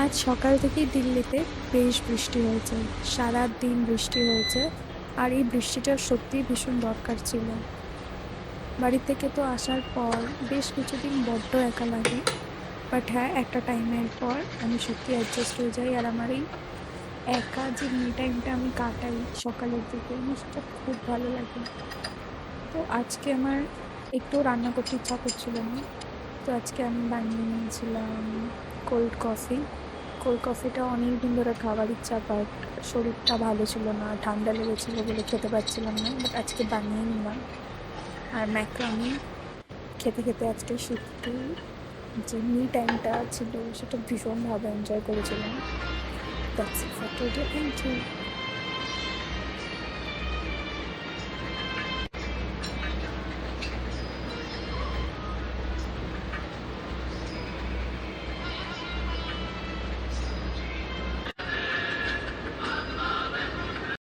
আজ সকাল থেকেই দিল্লিতে বেশ বৃষ্টি হয়েছে। সারাদিন বৃষ্টি হয়েছে। আর এই বৃষ্টিটা সত্যিই ভীষণ দরকার ছিল। বাড়ি থেকে তো আসার পর বেশ কিছুদিন বড্ড একা লাগে। বাট হ্যাঁ, একটা টাইমের পর আমি সত্যি অ্যাডজাস্ট হয়ে যাই। আর আমার এই একা যে মি টাইমটা আমি কাটাই সকালের দিকে, আমার সেটা খুব ভালো লাগে। তো আজকে আমার একটু রান্না করতে ইচ্ছা করছিল না। তো আজকে আমি বানিয়ে নিয়েছিলাম কোল্ড কফি। কোল্ড কফিটা অনেক দিন ধরে খাবার ইচ্ছা, বাট শরীরটা ভালো ছিল না, ঠান্ডা লেগেছিল বলে খেতে পারছিলাম না। বাট আজকে বানিয়ে নিলাম। আর ম্যাকারনি খেতে খেতে আজকে সত্যি যে মি টাইমটা ছিল সেটা ভীষণভাবে এনজয় করেছিলাম। That's it for today. Thank you.